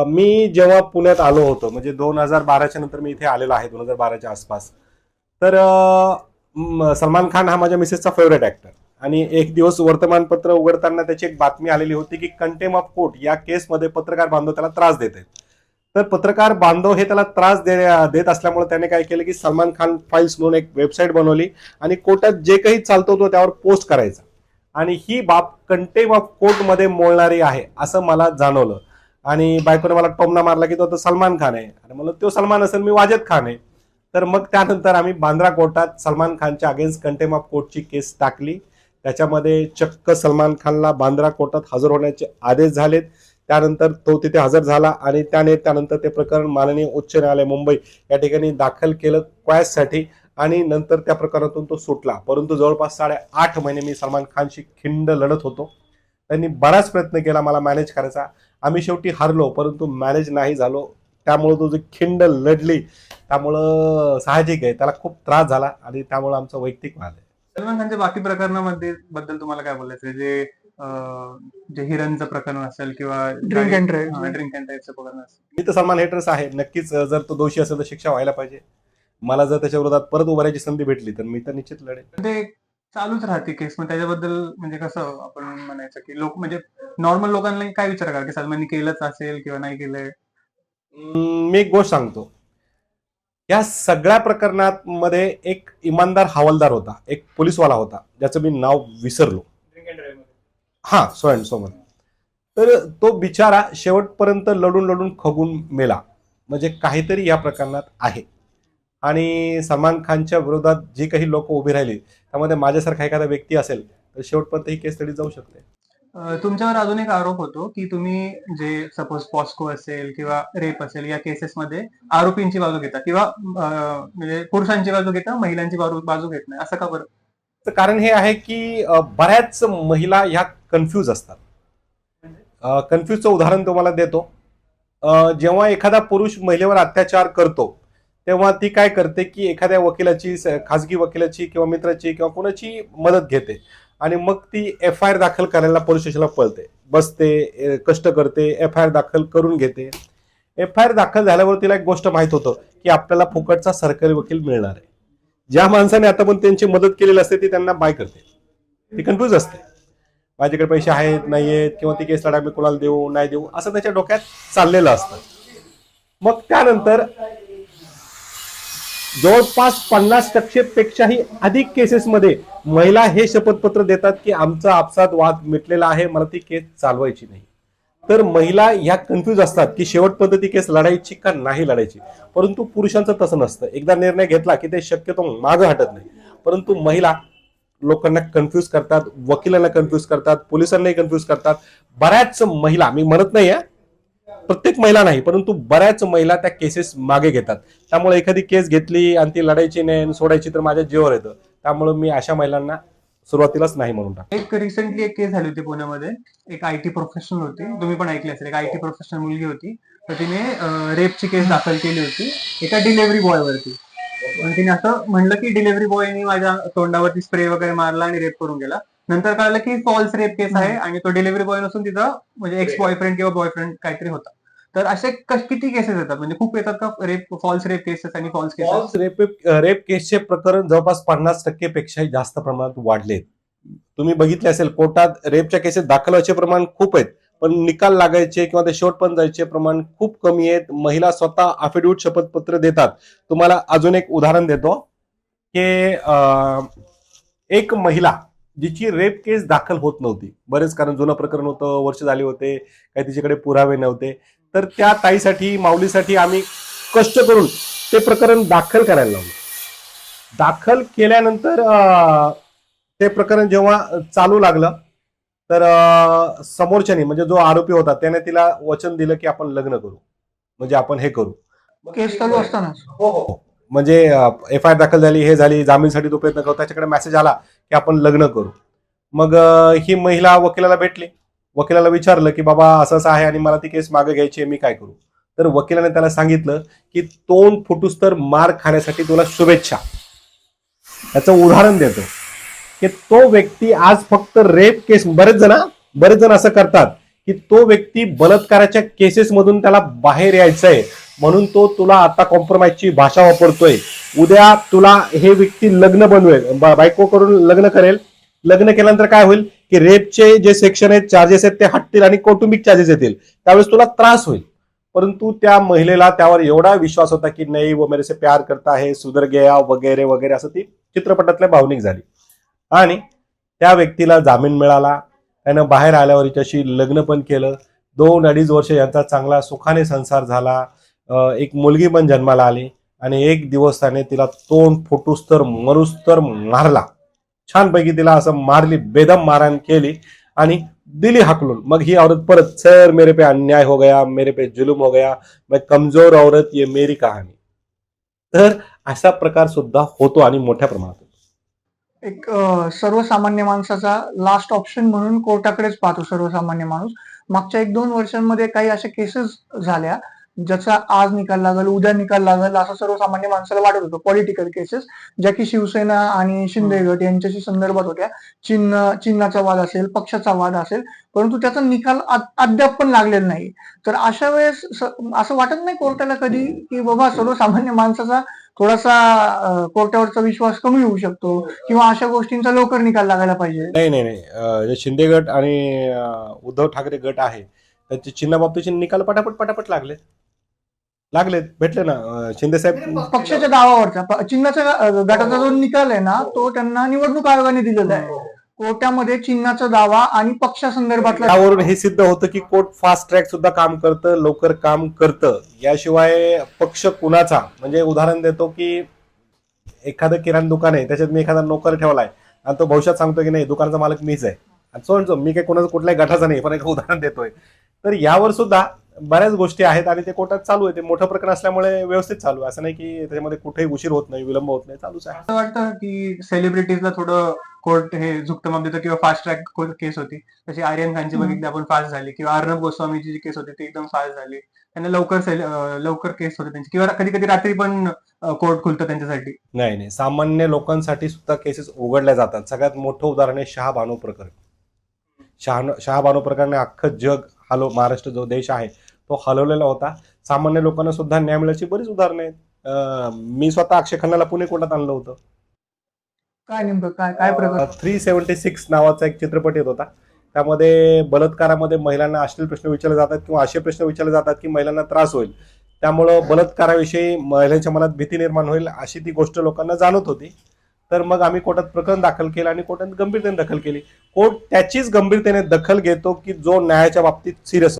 मी जेव्हा पुण्यात आलो होतो म्हणजे 2012च्या नंतर मी इथे आलेलो आहे 2012च्या आसपास. तर सलमान खान हा माझ्या मिसेसचा फेवरेट ऍक्टर आणि एक दिवस वर्तमानपत्र उघडताना त्याची एक बातमी आलेली होती की कंटेम्प्ट ऑफ कोर्ट या केसमध्ये पत्रकार बांधव त्याला त्रास देत आहेत. तर पत्रकार बांधव हे त्याला त्रास देत असल्यामुळे त्याने काय केलं की सलमान खान फाईल्स म्हणून एक वेबसाईट बनवली आणि कोर्टात जे काही चालतो तो त्यावर पोस्ट करायचा आणि ही बाब कंटेम्प्ट ऑफ कोर्टमध्ये मोडणारी आहे असं मला जाणवलं. आणि बायकोने मला टोमणा मारला की तो तर सलमान खान आहे आणि म्हणलं तो सलमान असेल मी वाजद खान आहे. तर मग त्यानंतर आम्ही बांद्रा कोर्टात सलमान खानच्या अगेन्स्ट कंटेम्प्ट ऑफ कोर्टची केस टाकली. त्याच्यामध्ये चक्क सलमान खानला बांद्रा कोर्टात हजर होण्याचे आदेश झालेत. त्यानंतर तो तिथे हजर झाला आणि त्यानंतर ते प्रकरण माननीय उच्च न्यायालय मुंबई या ठिकाणी दाखल केलं क्वॅशसाठी आणि नंतर त्या प्रकरणातून तो सुटला. परंतु जवळपास 8.5 महिने मी सलमान खानशी खिंड लढत होतो. त्यांनी बराच प्रयत्न केला मला मॅनेज करायचा. आम्ही शेवटी हरलो परंतु मॅनेज नाही झालो. त्यामुळे तो जी खिंड लढली त्यामुळं साहजिक आहे त्याला खूप त्रास झाला आणि त्यामुळे आमचं वैयक्तिक वाद आहे. सलमान खानच्या बाकी प्रकरणामध्ये बद्दल तुम्हाला काय बोलायचं जे जे हिरनचं प्रकरण असेल किंवा drink and drive drink and ड्राईव्हचं प्रकरण असेल. मी तर सलमान हेटरच आहे. नक्कीच जर तो दोषी असेल तर शिक्षा व्हायला पाहिजे. मला जर त्याच्या विरोधात परत उभं राहायची संधी भेटली तर मी तर निश्चित लढेन. ते चालूच राहते केस मग त्याच्याबद्दल म्हणजे कसं आपण म्हणायचं की लोक म्हणजे नॉर्मल लोकांना काय विचार करा की सलमानने केलंच असेल किंवा नाही केलंय. मी एक गोष्ट सांगतो. या सगळ्या प्रकरणात मध्ये एक इमानदार हवालदार होता, एक पोलीसवाला होता ज्याचं मी नाव विसरलो. हा सोमन. तर तो बिचारा शेवटपर्यंत लढून खगून मेला. म्हणजे काहीतरी या प्रकरणात आहे आणि सलमान खानच्या विरोधात जी काही लोक उभी राहिली त्यामध्ये माझ्यासारखा एखादा व्यक्ती असेल तर शेवटपर्यंत ही केस तरी जाऊ शकते. तुमच्यावर अजून एक आरोप होतो की तुम्ही जे सपोज पॉस्को असेल किंवा रेप असेल या केसेसमध्ये आरोपींची बाजू घेता किंवा म्हणजे पुरुषांची बाजू घेता महिलांची बाजू घेत नाही असं का बरं? तर कारण हे आहे की बऱ्याच महिला ह्या कन्फ्यूज असतात. कन्फ्यूजचं उदाहरण तुम्हाला देतो. जेव्हा एखादा पुरुष महिलेवर अत्याचार करतो तेव्हा ती काय करते की एखाद्या वकिलाची, खासगी वकिलाची किंवा मित्राची किंवा कोणाची मदत घेते आणि मग ती FIR दाखल करायला पोलीस स्टेशनला पळते, बसते, कष्ट करते, FIR दाखल करून घेते. FIR दाखल झाल्यावर तिला एक गोष्ट माहित होतं की आपल्याला फुकटचा सरकारी वकील मिळणार आहे. ज्या माणसाने आता पण त्यांची मदत केलेली असते ती त्यांना बाय करते. ती कन्फ्यूज असते, माझ्याकडे पैसे आहेत नाही आहेत किंवा ती केस लढा मी कोणाला देऊ नाही देऊ असं त्याच्या डोक्यात चाललेलं असतं. मग त्यानंतर जवळपास 50% पेक्षाही अधिक केसेसमध्ये महिला हे शपथपत्र देतात की आमचा आपसात वाद मिटलेला आहे, मला ती केस चालवायची नाही. तर महिला ह्या कन्फ्यूज असतात की शेवटपर्यंत ती केस लढायची का नाही लढायची. परंतु पुरुषांचं तसं नसतं. एकदा निर्णय घेतला की ते शक्यतो मागं हटत नाही. परंतु महिला लोकांना कन्फ्यूज करतात, वकिलांना कन्फ्यूज करतात, पोलिसांनाही कन्फ्यूज करतात. बऱ्याच महिला, मी म्हणत नाही प्रत्येक महिला नाही परंतु बऱ्याच महिला त्या केसेस मागे घेतात. त्यामुळे एखादी केस घेतली आणि ती लढायची नाही सोडायची तर माझ्या जीवावर येतं. त्यामुळे मी अशा महिलांना सुरुवातीलाच नाही म्हणून टाकतो. एक रिसेंटली एक केस झाली होती पुण्यामध्ये. एक IT प्रोफेशनल होती, तुम्ही पण ऐकली असेल. एक IT प्रोफेशनल मुलगी होती तर तिने रेपची केस दाखल केली होती एका डिलिव्हरी बॉयवरती. आणि तिने असं म्हणलं की डिलिव्हरी बॉयने माझ्या तोंडावरती स्प्रे वगैरे मारला आणि रेप करून गेला. नंतर कळलं की फॉल्स रेप केस आहे आणि तो डिलिव्हरी बॉय नसून तिचा म्हणजे एक्स बॉयफ्रेंड किंवा बॉयफ्रेंड काहीतरी होता. तर असे किती केसेस येतात म्हणजे खूप येतात का रेप, फॉल्स रेप केसेस आणि फॉल्स केसेस? रेप केसचे प्रकरण जवळपास 50% पेक्षाही जास्त प्रमाणात वाढलेत. तुम्ही बघितले असेल कोर्टात रेपच्या केसेस दाखल व्हायचे प्रमाण खूप आहेत पण निकाल लागायचे किंवा ते शेवट पण जायचे प्रमाण खूप कमी आहेत. महिला स्वतः अफिडेव्हिट शपथपत्र देतात. तुम्हाला अजून एक उदाहरण देतो की एक महिला जिची रेप केस दाखल होत नव्हती, बरेच कारण जुनं प्रकरण होतं, वर्ष झाले होते, काही तिच्याकडे पुरावे नव्हते, तर त्या ताईसाठी, माऊलीसाठी आम्ही कष्ट करून ते प्रकरण दाखल करायला लावलं. दाखल केल्यानंतर ते प्रकरण जेव्हा चालू लागलं तर समोरच्यानी म्हणजे जो आरोपी होता त्याने तिला वचन दिलं की आपण लग्न करू, म्हणजे आपण हे करू. केस चालू असताना हो. म्हणजे FIR दाखल झाली, हे झाली, जामीनसाठी तो प्रयत्न करतो, त्याच्याकडे मेसेज आला की आपण लग्न करू. मग ही महिला वकिलाला भेटली. वकिलाला विचारलं की बाबा असं असं आहे आणि मला ती केस मागे घ्यायची आहे, मी काय करू. तर वकिलाने त्याला सांगितलं की तोंड फुटूस तर मार खाण्यासाठी तुला शुभेच्छा. याचं उदाहरण देतो की तो व्यक्ती आज फक्त रेप केस, बरेच जण असं करतात की तो व्यक्ती बलात्काराच्या केसेसमधून त्याला बाहेर यायचंय, म्हणून तो तुला आता कॉम्प्रोमाइजची भाषा वापरतोय. उद्या तुला हे व्यक्ती लग्न बनवेल, बायको करून लग्न करेल. लग्न केल्यानंतर काय होईल की रेपचे जे सेक्शन आहेत, चार्जेस आहेत ते हटतील आणि कौटुंबिक चार्जेस येतील. त्यावेळेस तुला त्रास होईल. परंतु त्या महिलेला त्यावर एवढा विश्वास होता की नाही वो मेरे से प्यार करता है, सुधर गया वगैरे वगैरे, असं ती चित्रपटातल्या भावनिक झाली. आणि त्या व्यक्तीला जामीन मिळाला. त्यानं बाहेर आल्यावर हिच्याशी लग्न पण केलं. 2-2.5 वर्ष यांचा चांगला सुखाने संसार झाला. एक मुलगी पण जन्माला आली. आणि एक दिवस त्याने तिला तोंड फुटूस तर मरूस तर मारला. छानपैकी तिला असं मारली, बेदम मारहाण केली आणि दिली हाकलून. मग ही औरत परत, सर मेरे पे अन्याय हो गया, मेरे पे जुलूम हो गया, मैं कमजोर औरत, ये मेरी कहानी. तर असा प्रकार सुद्धा होतो आणि मोठ्या प्रमाणात होतो. एक सर्वसामान्य माणसाचा लास्ट ऑप्शन म्हणून कोर्टाकडेच पाहतो सर्वसामान्य माणूस. मागच्या 1-2 वर्षांमध्ये काही अशा केसेस झाल्या ज्याचा आज निकाल लागेल, उद्या निकाल लागेल असं सर्वसामान्य माणसाला वाटत होतं. पॉलिटिकल केसेस ज्या की शिवसेना आणि शिंदे गट यांच्याशी संदर्भात होत्या. चिन्हाचा वाद असेल, पक्षाचा वाद असेल, परंतु त्याचा निकाल अद्याप पण लागलेला नाही. तर अशा वेळेस असं वाटत नाही कोर्टाला कधी की बाबा सर्वसामान्य माणसाचा थोडासा कोर्टावरचा विश्वास कमी होऊ शकतो किंवा अशा गोष्टींचा लवकर निकाल लागायला पाहिजे? नाही. जे शिंदे गट आणि उद्धव ठाकरे गट आहे त्याचे चिन्हाबाबतीचे निकाल पटापट लागलेत, भेटले ना. शिंदे साहेब पक्षाच्या दावावरचा चिन्हाच्या गटाचा जो निकाल आहे ना, तो त्यांना निवडणूक आयोगाने दिलेला आहे. कोर्टामध्ये चिन्हाचा दावा आणि पक्षासंदर्भातला त्यावरून हे सिद्ध होतं की कोर्ट फास्ट ट्रॅक सुद्धा काम करतं, लवकर काम करतं. याशिवाय पक्ष कुणाचा, म्हणजे उदाहरण देतो की एखादं किराणा दुकान आहे, त्याच्यात मी एखादा नोकर ठेवलाय आणि तो भविष्यात सांगतो की नाही दुकानाचा मालक मीच आहे, आणि सो मी काही कोणाचा कुठल्याही गटाचा नाही, पण एक उदाहरण देतोय. तर यावर सुद्धा बऱ्याच गोष्टी आहेत आणि ते कोर्टात चालू आहे. ते मोठं प्रकरण असल्यामुळे व्यवस्थित चालू आहे. असं नाही की त्याच्यामध्ये कुठेही उशीर होत नाही, विलंब होत नाही, चालूच आहे. असं वाटतं की सेलिब्रिटीजला थोडं कोर्ट हे झुकतं माप देतं किंवा फास्ट ट्रॅक केस होती, जशी आर्यन खानची बघितली आपण फास्ट झाली, किंवा अर्णब गोस्वामीची जी केस होती ती एकदम फास्ट झाली. त्यांना लवकर केस होते त्यांची, किंवा कधी कधी रात्री पण कोर्ट खुलतं त्यांच्यासाठी. नाही, सामान्य लोकांसाठी सुद्धा केसेस उघडल्या जातात. सगळ्यात मोठं उदाहरण आहे शहाबानू प्रकरण. शहाबानू प्रकरणाने अख्खं जग महाराष्ट्र जो देश आहे तो हलवलेला होता. सामान्य लोकांना सुद्धा न्याय मिळाल्याची बरीच उदाहरणं आहेत. मी स्वतः अक्षय खन्नाला पुणे कोर्टात आणलं होतं. काय नेमकं काय प्रकार? 376 नावाचा एक चित्रपट येत होता. त्यामध्ये बलात्कारामध्ये महिलांना अश्लील प्रश्न विचारले जातात किंवा असे प्रश्न विचारले जातात की महिलांना त्रास होईल, त्यामुळं बलात्काराविषयी महिलांच्या मनात भीती निर्माण होईल अशी ती गोष्ट लोकांना जाणवत होती. तर मग आम्ही कोर्टात प्रकरण दाखल केलं आणि कोर्टात गंभीरतेने दखल केली. कोर्ट त्याचीच गंभीरतेने दखल घेतो की जो न्यायाच्या बाबतीत सिरियस